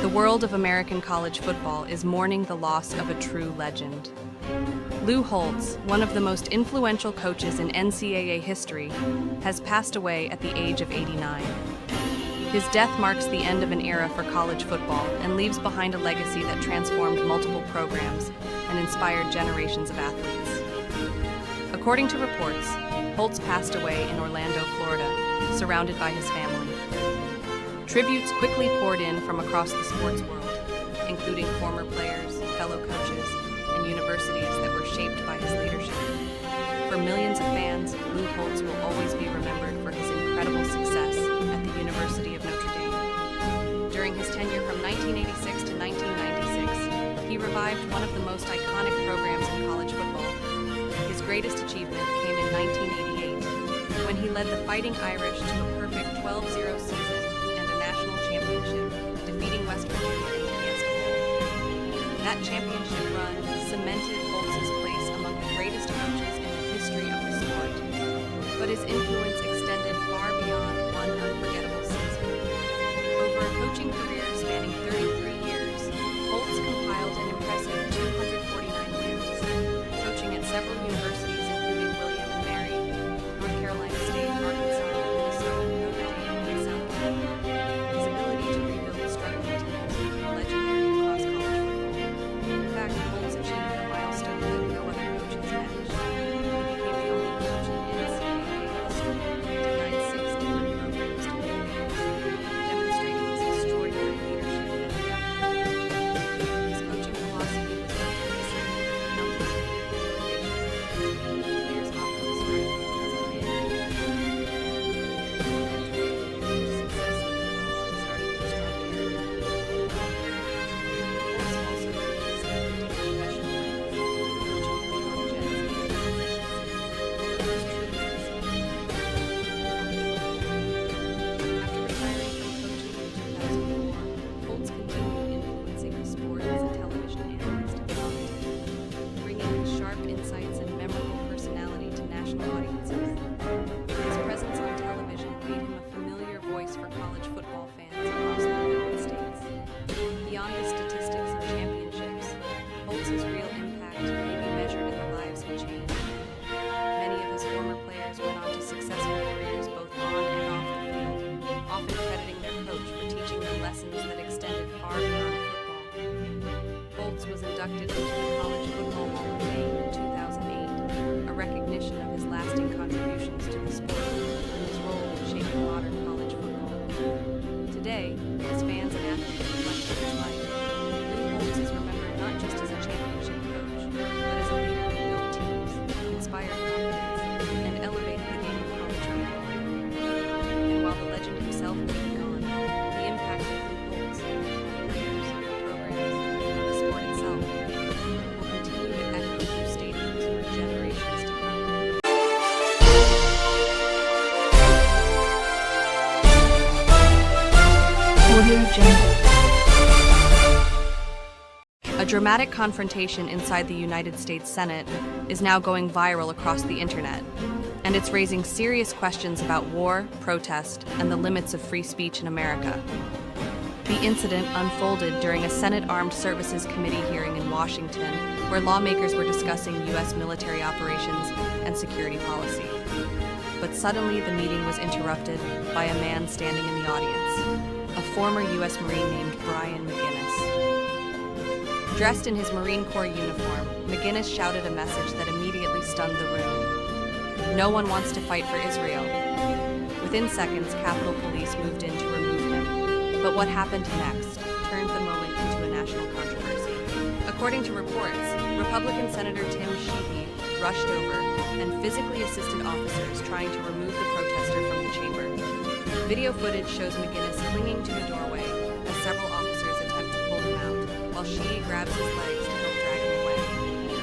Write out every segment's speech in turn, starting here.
The world of American college football is mourning the loss of a true legend. Lou Holtz, one of the most influential coaches in NCAA history, has passed away at the age of 89. His death marks the end of an era for college football and leaves behind a legacy that transformed multiple programs and inspired generations of athletes. According to reports, Holtz passed away in Orlando, Florida, surrounded by his family. Tributes quickly poured in from across the sports world, including former players, fellow coaches, and universities that were shaped by his leadership. For millions of fans, Lou Holtz will always be remembered for his incredible success at the University of Notre Dame. During his tenure from 1986 to 1996, he revived one of the most iconic programs in college football. His greatest achievement came in 1988, when he led the Fighting Irish to a perfect 12-0 season and a national championship, defeating West Virginia in the Fiesta Bowl. That championship run cemented Holtz's place among the greatest coaches in the history of the sport, but his influence extended far beyond one unforgettable season. Over a coaching career spanning 33 years, Holtz compiled an impressive 249 wins, coaching at several universities including William and Mary, North Carolina State, Arkansas, Minnesota, Notre Dame, and South Carolina. His ability to rebuild struggling teams became legendary across college football. In fact, Holtz achieved a milestone that no other coach has matched. He became the only coach in NCAA history to guide 6 different programs to win games, demonstrating his extraordinary leadership and adaptability. His coaching philosophy was built on discipline, accountability, and motivation. Players often describe him as a man who success in football started with strong character. Holtz also proved his ability to professional length, coaching the New York Jets and the Most true legacy. After retiring from coaching in 2004, Holtz continued influencing the sport as a television analyst and commentator, bringing his sharp insights and memorable personality to national audiences. His presence on television made him a familiar voice for college football fans across the United States. Beyond the statistics and championships, Holtz's real impact may be measured in the lives he changed. Many of his former players went on to successful careers both on and off the field, often crediting their coach for teaching them lessons that extended far beyond football. Holtz was inducted into the College Football Hall of Fame in 2008, a recognition of his lasting contributions to the sport and his role in shaping modern college football. Today, as fans and athletes reflect on his life, Lou Holtz is remembered not just as a championship coach, but as a leader who built teams, inspired confidence, and elevated the game of college football. And while the legend himself may be gone, the impact of Lou Holtz, players, programs, and the sport itself will continue to echo through stadiums for generations to come. A dramatic confrontation inside the United States Senate is now going viral across the internet, and it's raising serious questions about war, protest, and the limits of free speech in America. The incident unfolded during a Senate Armed Services Committee hearing in Washington, where lawmakers were discussing U.S. military operations and security policy. But suddenly the meeting was interrupted by a man standing in the audience, a former U.S. Marine named Brian McGinnis. Dressed in his Marine Corps uniform, McGinnis shouted a message that immediately stunned the room. No one wants to fight for Israel. Within seconds, Capitol Police moved in to remove him. But what happened next turned the moment into a national controversy. According to reports, Republican Senator Tim Sheehy rushed over and physically assisted officers trying to remove the protester from the chamber. Video footage shows McGinnis clinging to a doorway as several officers attempt to pull him out, while Sheehy grabs his legs to help drag him away.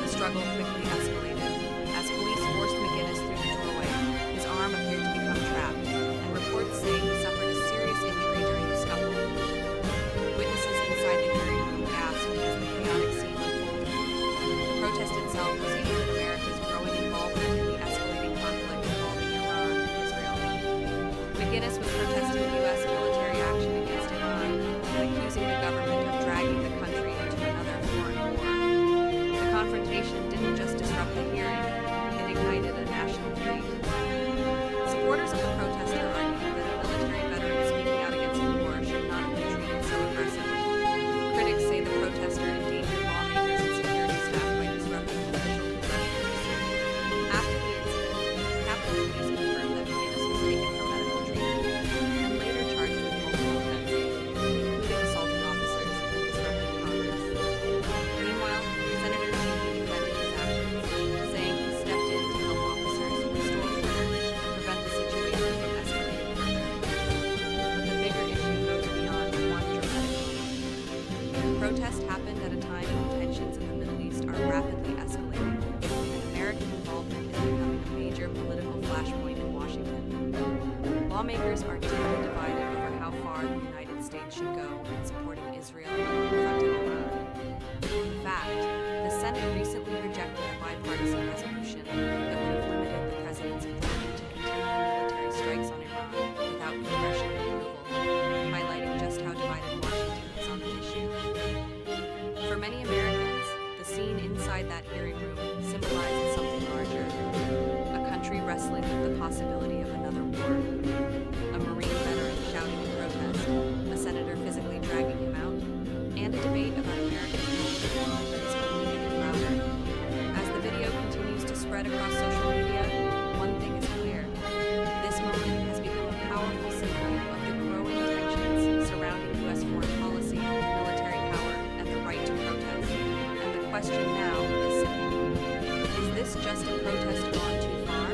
The struggle quickly escalated. As police forced McGinnis through the doorway, his arm appeared to become trapped, and reports say he suffered a serious injury during the scuffle. Witnesses inside the hearing room gasped as the chaotic scene unfolded. The protest itself was aimed at America's growing involvement in the escalating conflict involving Iran and Israel. McGinnis was protesting the Lawmakers are deeply divided over how far the United States should go in supporting Israel in confronting Iran. In fact, the Senate recently rejected a bipartisan resolution that would have limited the president's authority to continue military strikes on Iran without congressional approval, highlighting just how divided Washington is on the issue. For many Americans, the scene inside that hearing room symbolizes something larger: a country wrestling with the possibility of another war, a Marine veteran shouting in protest, a senator physically dragging him out, and a debate about American culture that is only getting louder. As the video continues to spread across social media, one thing is clear: this moment has become a powerful symbol of the growing tensions surrounding U.S. foreign policy, military power, and the right to protest. And the question now is simple: is this just a protest gone too far,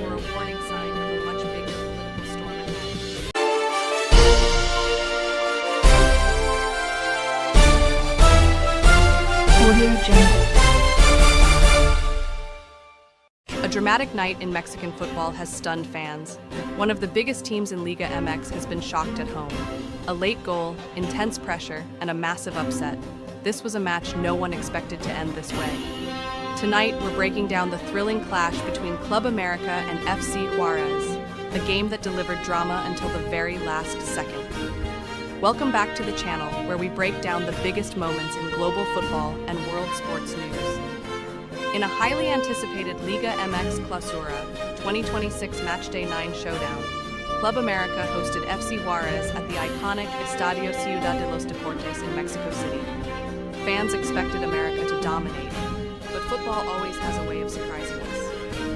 or a warning sign of a much bigger political storm ahead? A dramatic night in Mexican football has stunned fans. One of the biggest teams in Liga MX has been shocked at home. A late goal, intense pressure, and a massive upset. This was a match no one expected to end this way. Tonight, we're breaking down the thrilling clash between Club America and FC Juarez, a game that delivered drama until the very last second. Welcome back to the channel, where we break down the biggest moments in global football and world sports news. In a highly anticipated Liga MX Clausura 2026 Matchday 9 showdown, Club America hosted FC Juarez at the iconic Estadio Ciudad de los Deportes in Mexico City. Fans expected America to dominate, but football always has a way of surprising us.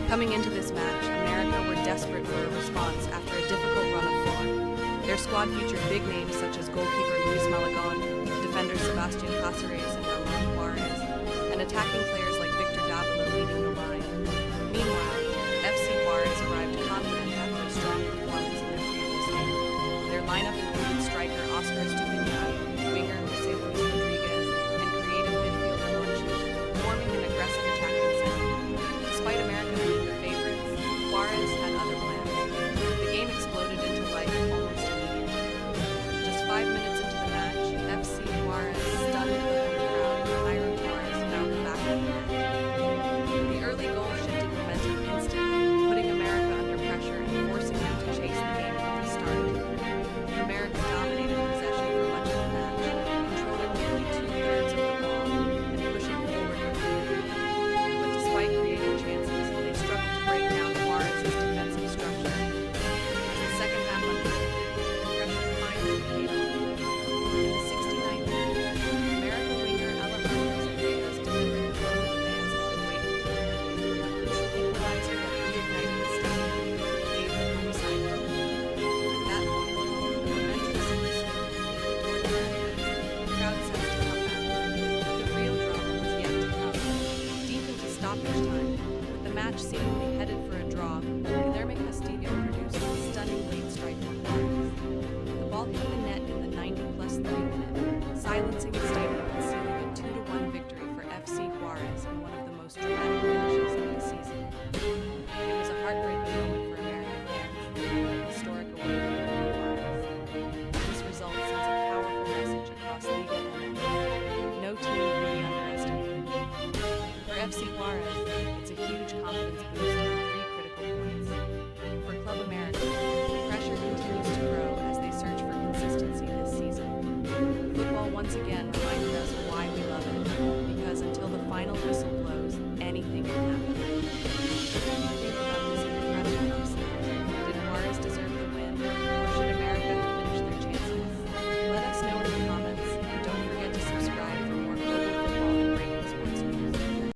Coming into this match, America were desperate for a response after a difficult run of form. Their squad featured big names such as goalkeeper Luis Malagon, defenders Sebastian Cáceres and Ramon Juarez, and attacking players like Victor Davila leading the line. Meanwhile, FC Juarez arrived confident after a strong performance in their previous game. Their lineup included striker Oscar Estupinian, winger Jose Luis Rodriguez, and creative midfielder Monchi, forming an aggressive attacking set. Despite America being the favorites, Juarez had other plans. The game exploded into life almost immediately. Just 5 minutes into the match, FC Juarez stunned the home crowd when Ira Juarez found the back of the net. The early goal shifted momentum instantly, putting America under pressure and forcing them to chase the game from the start. America dominated possession for much of the match, controlling nearly 2/3 of the ball and pushing forward with the lead. But despite creating chances, they struggled to break down Juarez's defensive structure. As the second half unfolded, the pressure finally paid off. In the 69th minute, American winger Alejandro Zebeda's delivered the goal the fans had been waiting for. A crucial equalizer that reignited the stadium and gave them home side lead. At that point, the momentum seemed to swing toward America. The crowd sensed a comeback, but the real drama was yet to come. Deep into stoppage time, with the match seemingly headed for a draw, Guilherme Castillo produced a stunning late strike from Juarez. The ball hit the net in the 90+3 minute, silencing the stadium and sealing a 2-1 victory for FC Juarez in one of the most dramatic finishes of the season. It was a heartbreaking moment for American fans, a historic away win for Juarez. This result sends a powerful message across Liga MX. No team can be underestimated. For FC Juarez, it's a huge confidence boost and 3 critical points. For Club America, the pressure continues to grow as they search for consistency this season. Football once again reminded us why we love it, because until the final whistle blows, anything can happen.